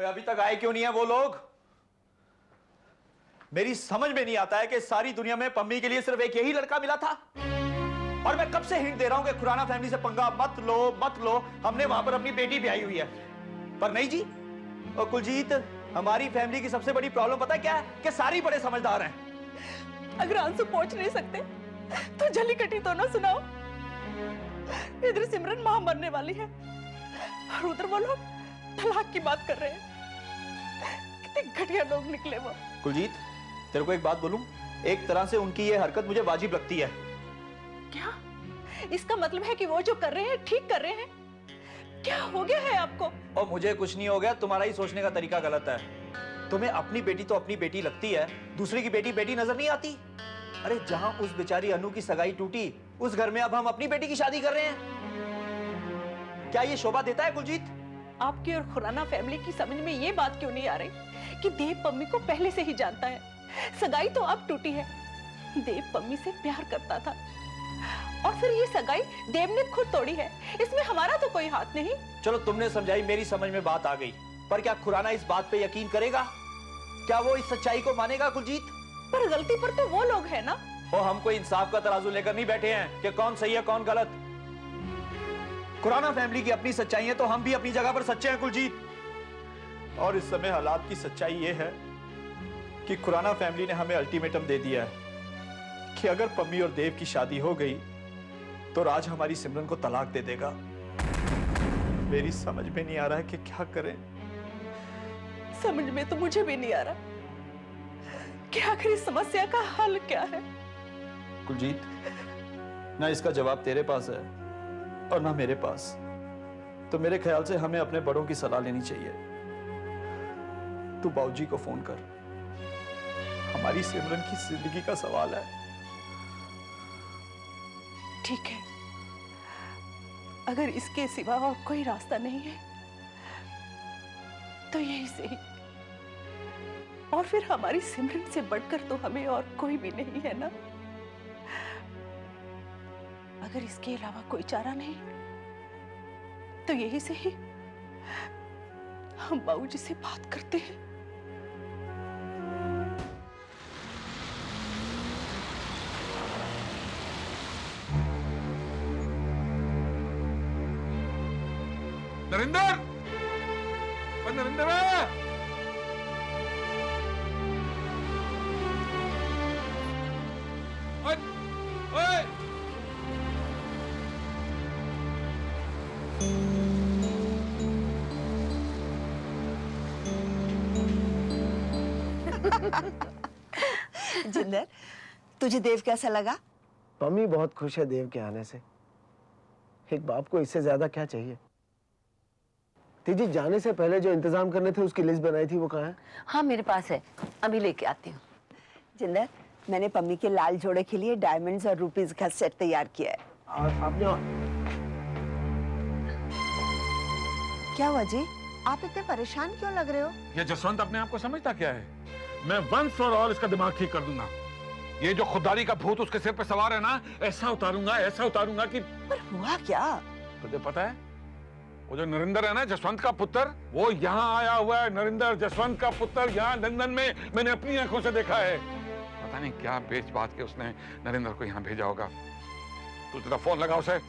अभी तक आए क्यों नहीं है वो लोग? मेरी समझ में नहीं आता है कि सारी दुनिया में पम्मी के लिए सिर्फ एक यही लड़का मिला था, और मैं कब से हिंट दे रहा हूं कि खुराना फैमिली से पंगा मत लो मत लो, हमने वहां पर अपनी बेटी ब्याही हुई है। पर नहीं जी। और कुलजीत, हमारी फैमिली की सबसे बड़ी प्रॉब्लम पता है क्या है? कि सारी बड़े समझदार हैं। अगर आंसू पहुंच नहीं सकते तो जलीकटी तो ना सुनाओ। इधर सिमरन मां मरने वाली है और उधर वो लोग तलाक की बात कर रहे हैं। कितने घटिया लोग निकले वो। कुलजीत, तेरे को एक बात बोलूं, एक तरह से उनकी ये हरकत मुझे वाजिब लगती है। क्या? इसका मतलब है कि वो जो कर रहे हैं ठीक कर रहे हैं? क्या हो गया है आपको? और मुझे कुछ नहीं हो गया, तुम्हारा ही सोचने का तरीका गलत है। तुम्हें अपनी बेटी तो अपनी बेटी लगती है, दूसरे की बेटी बेटी नजर नहीं आती? अरे जहां उस बेचारी अनु की सगाई टूटी, उस घर में अब हम अपनी बेटी की शादी कर रहे हैं। क्या ये शोभा देता है कुलजीत? आपकी और खुराना फैमिली की समझ में ये बात क्यों नहीं आ रही कि देव पम्मी को पहले से ही जानता है? सगाई तो अब टूटी है, देव पम्मी से प्यार करता था और फिर ये सगाई देव ने खुद तोड़ी है, इसमें हमारा तो कोई हाथ नहीं। चलो तुमने समझाई, मेरी समझ में बात आ गई, पर क्या खुराना इस बात पे यकीन करेगा? क्या वो इस सच्चाई को मानेगा कुलजीत? पर गलती पर तो वो लोग हैं ना। और हम कोई इंसाफ का तराजू लेकर नहीं बैठे हैं कि कौन सही है कौन गलत। खुराना फैमिली की अपनी सच्चाई है तो हम भी अपनी जगह पर सच्चे हैं कुलजीत। और इस समय हालात की सच्चाई ये है कि खुराना फैमिली ने हमें अल्टीमेटम दे दिया है कि अगर पम्मी और देव की शादी हो गई तो राज हमारी सिमरन को तलाक दे देगा। मेरी समझ में नहीं आ रहा है कि क्या करें। समझ में तो मुझे भी नहीं आ रहा कि आखिर इस समस्या का हल क्या है। कुलजीत, ना इसका जवाब तेरे पास है और ना मेरे पास, तो मेरे ख्याल से हमें अपने बड़ों की सलाह लेनी चाहिए। तू बाबूजी को फोन कर, हमारी सिमरन की जिंदगी का सवाल है। ठीक है, अगर इसके सिवा और कोई रास्ता नहीं है तो यही सही। और फिर हमारी सिमरन से बढ़कर तो हमें और कोई भी नहीं है ना। अगर इसके अलावा कोई चारा नहीं तो यही सही, हम बाबूजी से बात करते हैं। नरेंद्र, नरेंद्र जिंदर, तुझे देव कैसा लगा? पम्मी बहुत खुश है देव के आने से। एक बाप को इससे ज्यादा क्या चाहिए? तीजी, जाने से पहले जो इंतजाम करने थे उसकी लिस्ट बनाई थी, वो कहाँ है? हाँ मेरे पास है, अभी लेके आती हूँ। जिंदर, मैंने पम्मी के लाल जोड़े के लिए डायमंड्स और रुपीस का सेट तैयार किया है। आपने क्या हुआ जी? आप इतने परेशान क्यों लग रहे हो? ये जसवंत अपने आप को समझता क्या है? मैं वंस फॉर ऑल इसका दिमाग ठीक कर दूंगा। ये जो खुददारी का भूत उसके सिर पे सवार है ना, ऐसा उतारूंगा कि। पर हुआ क्या? तुझे पता है, वो जो नरेंद्र है ना, जसवंत का पुत्र, वो यहाँ आया हुआ है। नरेंद्र, जसवंत का पुत्र, यहाँ लंदन में मैंने अपनी आंखों से देखा है। पता नहीं क्या बेच बात के उसने नरेंद्र को यहाँ भेजा होगा। तू तेरा फोन लगा उसे।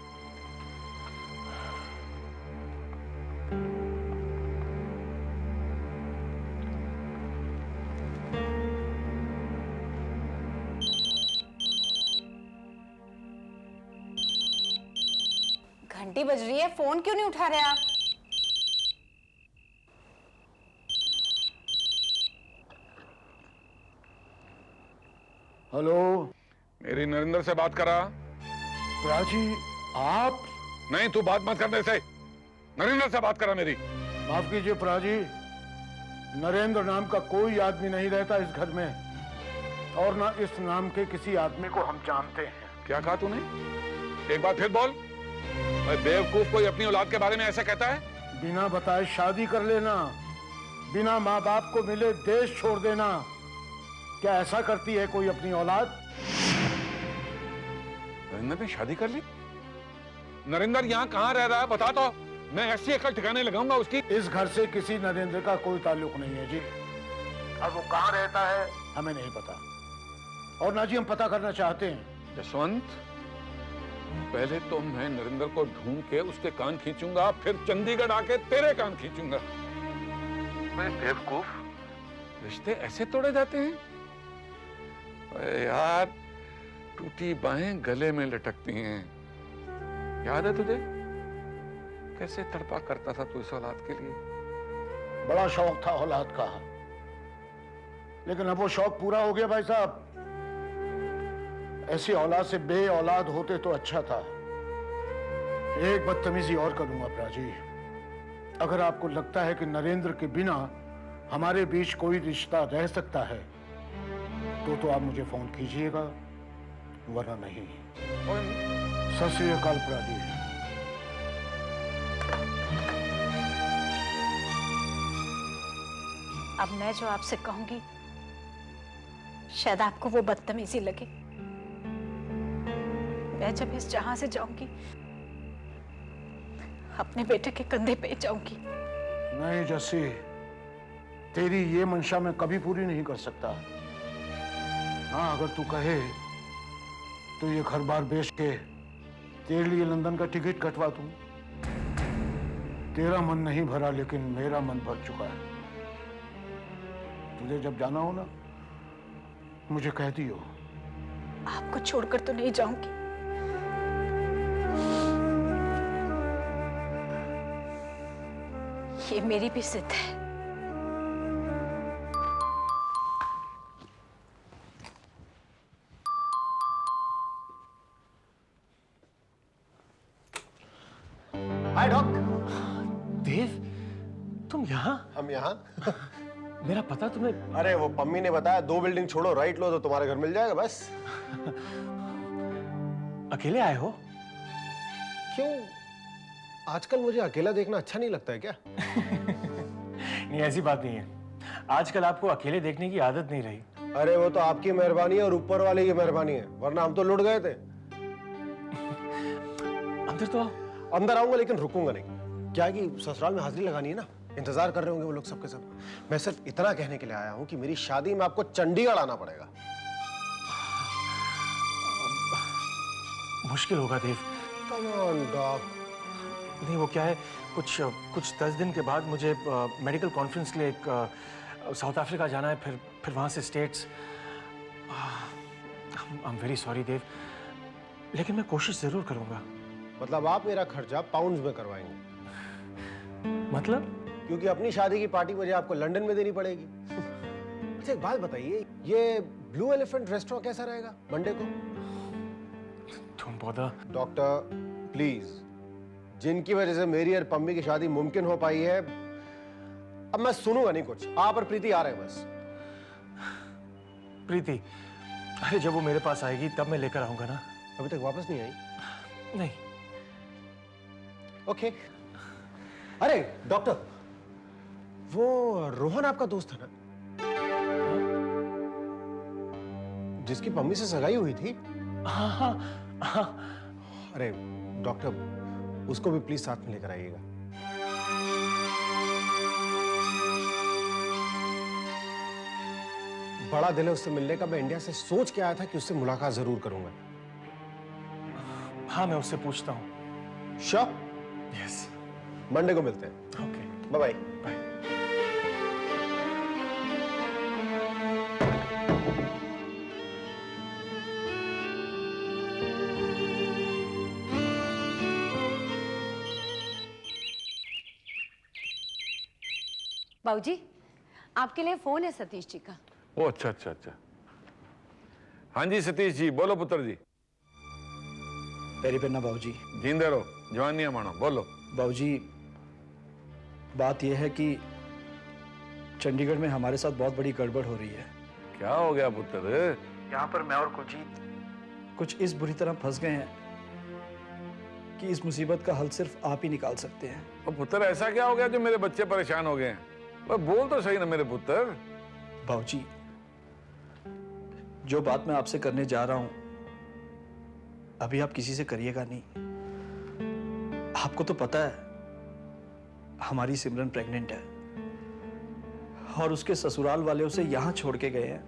घंटी बज रही है, फोन क्यों नहीं उठा रहे आप? हेलो, मेरी नरेंद्र से बात करा। प्राची, आप? नहीं, तू बात मत करने से। नरेंद्र से बात करा मेरी। माफ कीजिए प्राजी, नरेंद्र नाम का कोई आदमी नहीं रहता इस घर में, और ना इस नाम के किसी आदमी को हम जानते हैं। क्या कहा तूने? एक बार फिर बोल। बेवकूफ कोई अपनी औलाद के बारे में ऐसा कहता है? बिना बताए शादी कर लेना, बिना माँ बाप को मिले देश छोड़ देना, क्या ऐसा करती है कोई अपनी औलाद? नरेंद्र ने शादी कर ली? नरेंद्र यहाँ कहाँ रह रहा है बता तो। मैं ऐसी अकल ठिकाने लगाऊंगा उसकी। इस घर से किसी नरेंद्र का कोई ताल्लुक नहीं है जी। अब वो कहाँ रहता है हमें नहीं पता, और ना जी हम पता करना चाहते हैं। जसवंत, पहले तो मैं नरेंद्र को ढूंढ के उसके कान खींचूंगा, फिर चंडीगढ़ आके तेरे कान खींचूंगा। मैं बेवकूफ, रिश्ते ऐसे तोड़े जाते हैं? अरे यार, टूटी बाहें गले में लटकती हैं। याद है तुझे कैसे तड़पा करता था तू इस औलाद के लिए? बड़ा शौक था औलाद का, लेकिन अब वो शौक पूरा हो गया भाई साहब। ऐसी औलाद से बे औलाद होते तो अच्छा था। एक बदतमीजी और करूंगा प्राची, अगर आपको लगता है कि नरेंद्र के बिना हमारे बीच कोई रिश्ता रह सकता है तो आप मुझे फोन कीजिएगा, वरना नहीं। सत श्री अकाल प्राची। अब मैं जो आपसे कहूंगी शायद आपको वो बदतमीजी लगे। मैं जब इस जहां से जाऊंगी अपने बेटे के कंधे पे जाऊंगी। नहीं जस्सी, तेरी ये मंशा मैं कभी पूरी नहीं कर सकता। हाँ, अगर तू कहे तो ये घर बार बेच के तेरे लिए लंदन का टिकट कटवा दूं। तेरा मन नहीं भरा, लेकिन मेरा मन भर चुका है। तुझे जब जाना हो ना, मुझे कह दियो। आपको छोड़कर तो नहीं जाऊंगी। ये मेरी भी जिद है। हाय डॉक। देव, तुम यहाँ? हम यहाँ? मेरा पता तुम्हें? अरे वो पम्मी ने बताया 2 बिल्डिंग छोड़ो राइट लो तो तुम्हारे घर मिल जाएगा बस। अकेले आए हो? क्यों, आजकल मुझे अकेला देखना अच्छा नहीं लगता है क्या? नहीं, ऐसी बात नहीं है। आजकल आपको अकेले देखने की आदत नहीं रही। अरे वो तो आपकी मेहरबानी है और ऊपर वाले की मेहरबानी है, वरना हम तो लुट गए थे। अंदर तो आओ। अंदर आऊंगा लेकिन रुकूंगा नहीं। क्या है कि ससुराल में हाजिरी लगानी है ना, इंतजार कर रहे होंगे वो लोग सबके सब। मैं सिर्फ इतना कहने के लिए आया हूँ कि मेरी शादी में आपको चंडीगढ़ आना पड़ेगा। मुश्किल होगा देव। Come on dog. नहीं, वो क्या है, कुछ 10 दिन के बाद मुझे मेडिकल कॉन्फ्रेंस के लिए एक साउथ अफ्रीका जाना है, फिर वहां से states. I am very sorry Dev, लेकिन मैं कोशिश जरूर करूंगा। मतलब आप मेरा खर्चा पाउंड्स में करवाएंगे? मतलब? क्योंकि अपनी शादी की पार्टी मुझे आपको लंदन में देनी पड़ेगी। अच्छा एक बात बताइए, ये ब्लू एलिफेंट रेस्टोरेंट कैसा रहेगा मंडे को? तुम बॉदर। डॉक्टर प्लीज, जिनकी वजह से मेरी और पम्मी की शादी मुमकिन हो पाई है, अब मैं सुनूंगा नहीं कुछ। आप और प्रीति आ रहे हैं बस। प्रीति, अरे जब वो मेरे पास आएगी तब मैं लेकर आऊंगा ना। अभी तक वापस नहीं आई? नहीं। ओके। अरे डॉक्टर, वो रोहन आपका दोस्त है ना, जिसकी पम्मी से सगाई हुई थी? हाँ। अरे डॉक्टर, उसको भी प्लीज साथ में लेकर आइएगा। बड़ा दिल है उससे मिलने का। मैं इंडिया से सोच के आया था कि उससे मुलाकात जरूर करूंगा। हाँ, मैं उससे पूछता हूँ। श्योर? यस। मंडे को मिलते हैं। Okay, bye bye. बाय। बाबूजी, आपके लिए फोन है सतीश जी का। ओ अच्छा। हाँ जी सतीश जी, बोलो पुत्र जी। पेरी पेन्ना बाबूजी। जींदे रहो, जवानियां मानो, बोलो। बाबूजी, बात यह है कि चंडीगढ़ में हमारे साथ बहुत बड़ी गड़बड़ हो रही है। क्या हो गया पुत्र? यहाँ पर मैं और कुलजीत कुछ इस बुरी तरह फंस गए हैं कि इस मुसीबत का हल सिर्फ आप ही निकाल सकते हैं। ओ पुत्र, ऐसा क्या हो गया जो मेरे बच्चे परेशान हो गए हैं? बोल तो सही ना मेरे पुत्र। बाबूजी, जो बात मैं आपसे करने जा रहा हूं अभी आप किसी से करिएगा नहीं। आपको तो पता है हमारी सिमरन प्रेग्नेंट है और उसके ससुराल वाले उसे यहां छोड़ के गए हैं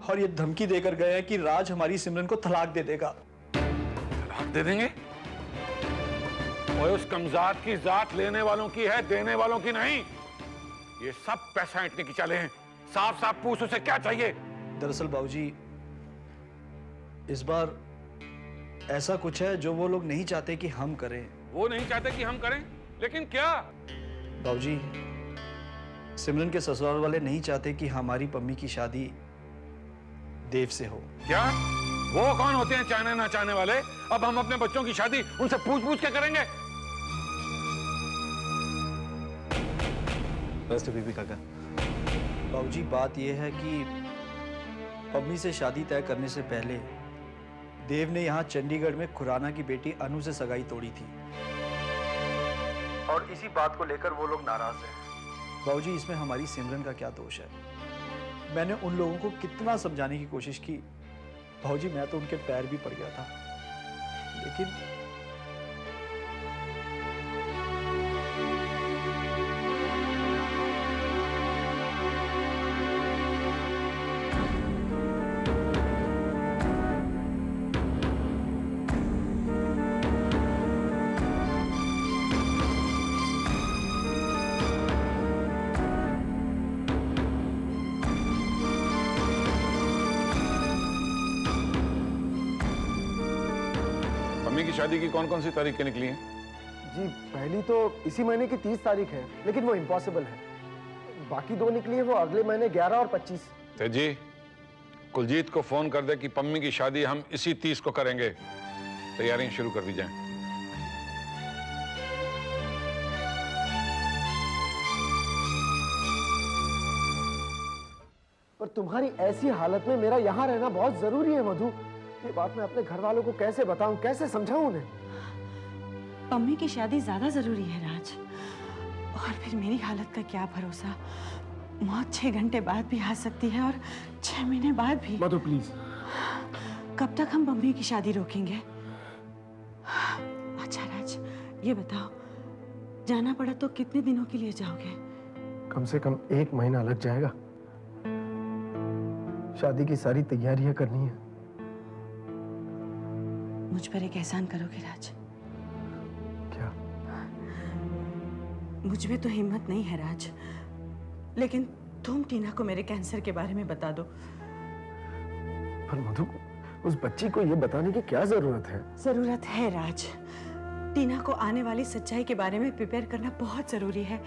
और ये धमकी देकर गए हैं कि राज हमारी सिमरन को तलाक दे देगा। तलाक दे देंगे? और उस कमजात की जात लेने वालों की है, देने वालों की नहीं। ये सब पैसा ऐंठने की चालें हैं। साफ साफ पूछ उसे क्या चाहिए। दरअसल बाबूजी, इस बार ऐसा कुछ है जो वो लोग नहीं चाहते कि हम करें। वो नहीं चाहते कि हम करें, लेकिन क्या? बाबूजी, सिमरन के ससुराल वाले नहीं चाहते कि हमारी पम्मी की शादी देव से हो। क्या? वो कौन होते हैं चाहने ना चाहने वाले? अब हम अपने बच्चों की शादी उनसे पूछ पूछ के करेंगे? बीबी काका, बाबूजी बात यह है कि पम्मी से शादी तय करने से पहले देव ने यहाँ चंडीगढ़ में खुराना की बेटी अनु से सगाई तोड़ी थी और इसी बात को लेकर वो लोग नाराज हैं। बाबूजी, इसमें हमारी सिमरन का क्या दोष है? मैंने उन लोगों को कितना समझाने की कोशिश की। बाबूजी, मैं तो उनके पैर भी पड़ गया था, लेकिन मम्मी की शादी की कौन कौन सी तारीखें निकली हैं? जी, पहली तो इसी महीने की 30 तारीख है, लेकिन वो इम्पॉसिबल है। बाकी दो निकली है वो अगले महीने 11 और 25। तेजी, कुलजीत को फोन कर दे कि पम्मी की शादी हम इसी 30 को करेंगे। तैयारियां शुरू कर दी जाएं। पर तुम्हारी ऐसी हालत में मेरा यहाँ रहना बहुत जरूरी है मधु। ये बात मैं अपने घर वालों को कैसे बताऊं, कैसे समझाऊं उन्हें? पम्मी की शादी ज्यादा जरूरी है राज, और फिर मेरी हालत का क्या भरोसा। मौत 6 घंटे बाद भी आ सकती है और 6 महीने बाद भी। मधु प्लीज। कब तक हम पम्मी की शादी रोकेंगे? अच्छा राज, ये बताओ, जाना पड़ा तो कितने दिनों के लिए जाओगे? कम से कम 1 महीना लग जाएगा। शादी की सारी तैयारियां करनी है। मुझ पर एक एहसान करोगे राज? क्या? मुझ में तो हिम्मत नहीं है राज, लेकिन तुम टीना को मेरे कैंसर के बारे में बता दो। पर मधु, उस बच्ची को ये बताने की क्या जरूरत है? जरूरत है राज। टीना को आने वाली सच्चाई के बारे में प्रिपेयर करना बहुत जरूरी है।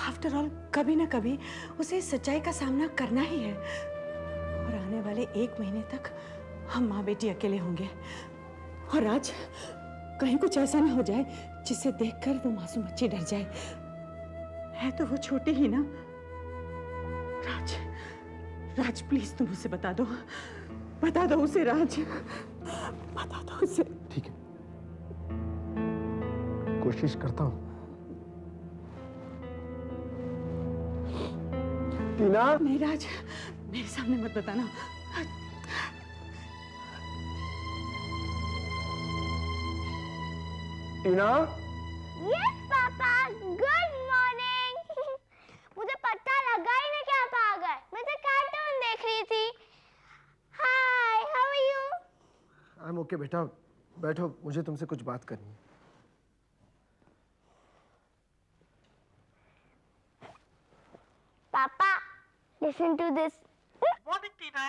आफ्टर ऑल, कभी ना कभी उसे इस सच्चाई का सामना करना ही है। और आने वाले 1 महीने तक हम माँ बेटी अकेले होंगे। और राज, कहीं कुछ ऐसा ना हो जाए जिसे देखकर वो मासूम बच्ची डर जाए। है तो वो छोटी ही ना। राज, राज प्लीज तुम उसे बता दो उसे राज, बता दो उसे। ठीक है, कोशिश करता हूँ। टीना। नहीं राज, मेरे सामने मत बताना। Tina. Yes papa, good morning. मुझे पता लगा ही नहीं कि आप आ गए। मैं तो कार्टून देख रही थी। Hi, how are you? I am okay बेटा, बैठो, मुझे तुमसे कुछ बात करनी है। पापा, listen to this. Good morning, Tina.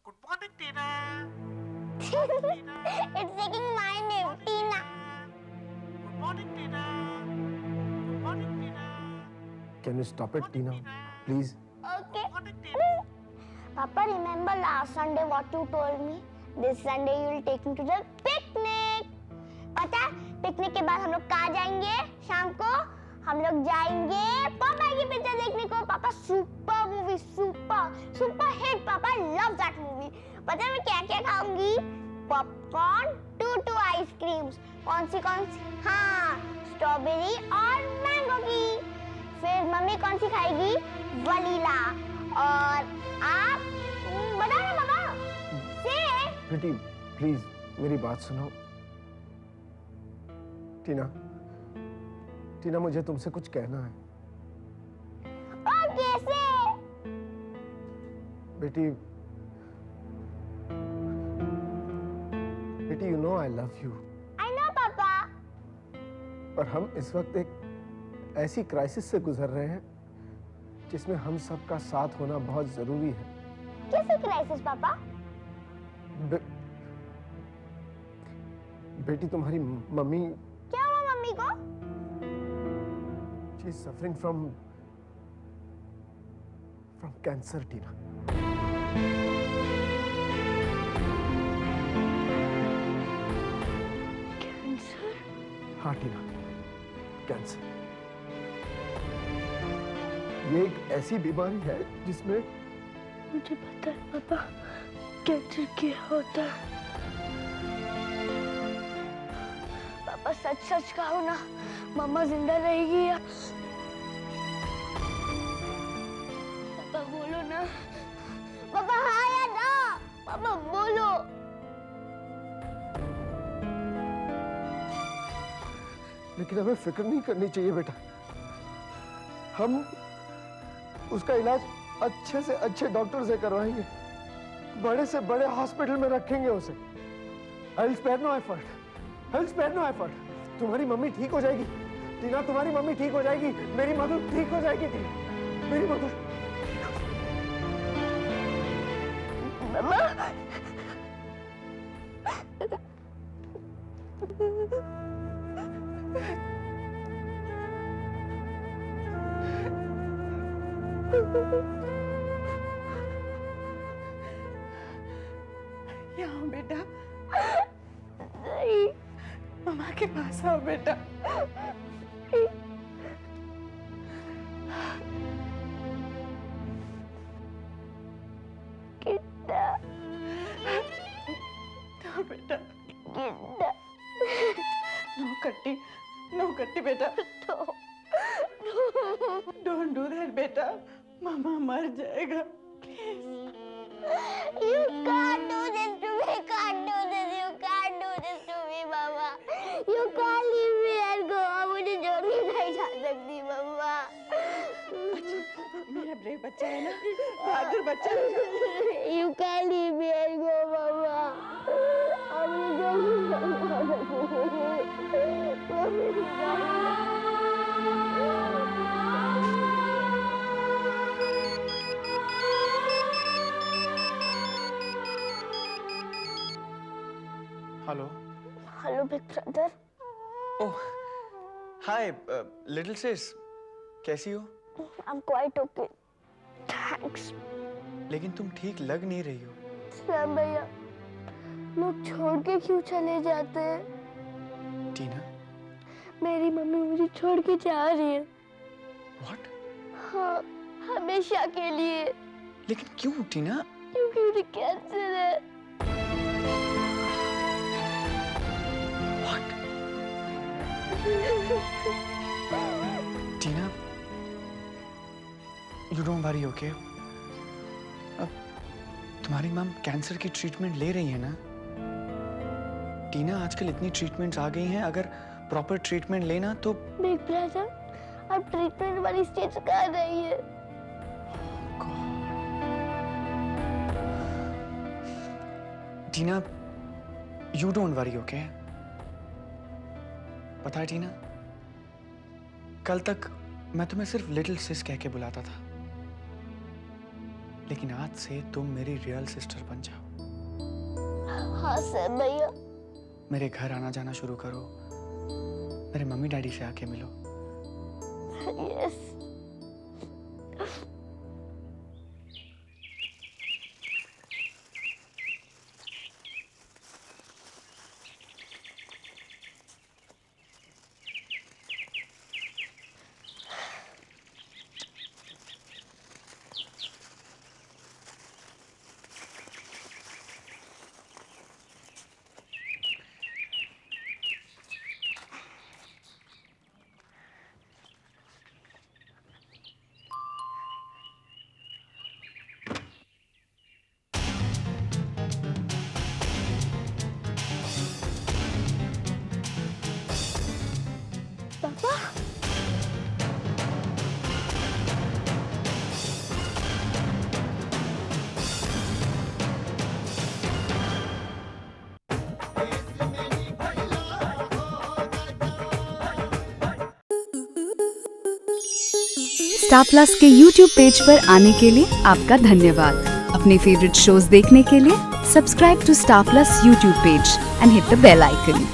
Good morning, Tina. It's taking my name, Tina. Good morning, Tina. Good morning, Tina. Can you stop it, Tina? Please. Okay. Good morning, Tina. Papa, remember last Sunday what you told me? This Sunday you will take me to the picnic. पता है picnic के बाद हम लोग कहाँ जाएंगे? शाम को हम लोग जाएंगे पापा की पिक्चर देखने को। पापा, सुपर मूवी, सुपर हिट। पापा, लव दैट मूवी। पता है मैं क्या क्या खाऊंगी? Popcorn, 2 ice creams. कौन सी? हाँ, स्ट्रॉबेरी और मैंगो की। फिर मम्मी कौन सी खाएगी? वनीला। और आप बताओ ना पापा। से बेटी प्लीज मेरी बात सुनो। टीना, टीना, मुझे तुमसे कुछ कहना है। और कैसे? बेटी, बेटी, you know I love you. I know पापा। पर हम इस वक्त एक ऐसी क्राइसिस से गुजर रहे हैं जिसमें हम सबका साथ होना बहुत जरूरी है। कैसी क्राइसिस पापा? बेटी, तुम्हारी मम्मी, क्या हुआ मम्मी को? She is suffering from cancer Tina. Cancer? हाँ टीना, कैंसर। ये एक ऐसी बीमारी है जिसमें, मुझे पता है पापा, कैंसर क्या होता है। पापा सच सच कहो ना, मम्मा जिंदा रहेगी या? पापा बोलो ना। पापा हाँ या ना? पापा बोलो। लेकिन हमें फिक्र नहीं करनी चाहिए बेटा। हम उसका इलाज अच्छे से अच्छे डॉक्टर से करवाएंगे, बड़े से बड़े हॉस्पिटल में रखेंगे उसे। I'll spare no effort. I'll spare no effort. तुम्हारी मम्मी ठीक हो जाएगी टीना, तुम्हारी मम्मी ठीक हो जाएगी, मेरी मधु ठीक हो जाएगी टीना, मेरी मधु। मम्मा। यहाँ बेटा, नहीं। मम्मा के पास आओ बेटा। कितना? तो बेटा, कितना? नो कट्टी बेटा। डोंट डू दैट बेटा, मामा मर जाएगा। You can't do this to me. Can't do this. You can't do this to me, Mama. You can't leave me and go. मुझे छोड़कर नहीं जा सकती, मम्मा। मेरा ब्रेव बच्चा है ना, बहादुर बच्चा। You can't leave me and go, मम्मा। मुझे छोड़कर नहीं जा सकती। Hello. Hello big brother. Oh, hi little sis, कैसी हो? I'm quite okay. Thanks. लेकिन तुम ठीक लग नहीं रही हो। सैम भैया, लोग छोड़ के क्यों चले जाते हैं? टीना? मेरी मम्मी मुझे छोड़ के जा रही है। What? हाँ, हमेशा के लिए। लेकिन क्यों टीना? क्योंकि मुझे कैंसर है। What? Tina, you don't worry, okay? अब तुम्हारी मम कैंसर की ट्रीटमेंट ले रही है ना? टीना, आजकल इतनी ट्रीटमेंट्स आ गई हैं, अगर प्रॉपर ट्रीटमेंट लेना तो। बिग ब्रदर, अब ट्रीटमेंट वाली स्टेज कर रही है। टीना, you don't worry, okay? पता है टीना, कल तक मैं तुम्हें सिर्फ लिटिल सिस कह के बुलाता था, लेकिन आज से तुम मेरी रियल सिस्टर बन जाओ। हाँ सैम भैया। मेरे घर आना जाना शुरू करो, मेरे मम्मी डैडी से आके मिलो। यस। स्टार प्लस के यूट्यूब पेज पर आने के लिए आपका धन्यवाद। अपने फेवरेट शोज देखने के लिए subscribe to Star Plus YouTube page and hit the bell icon.